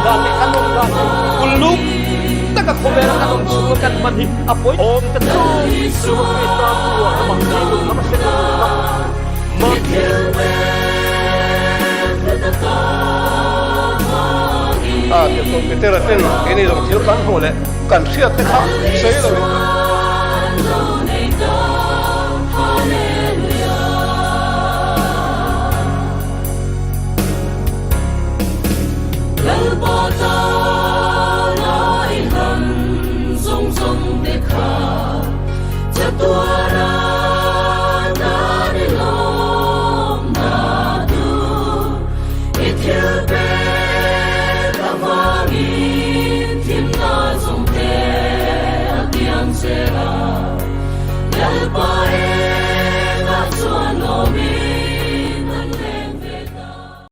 dati anong dati kulub taga kumera anong sumukan manhik apoy om tentu sumukista buwa na mahulog na masinunod Kita tin ini lo kilo kan hole kan siat te kha sei lo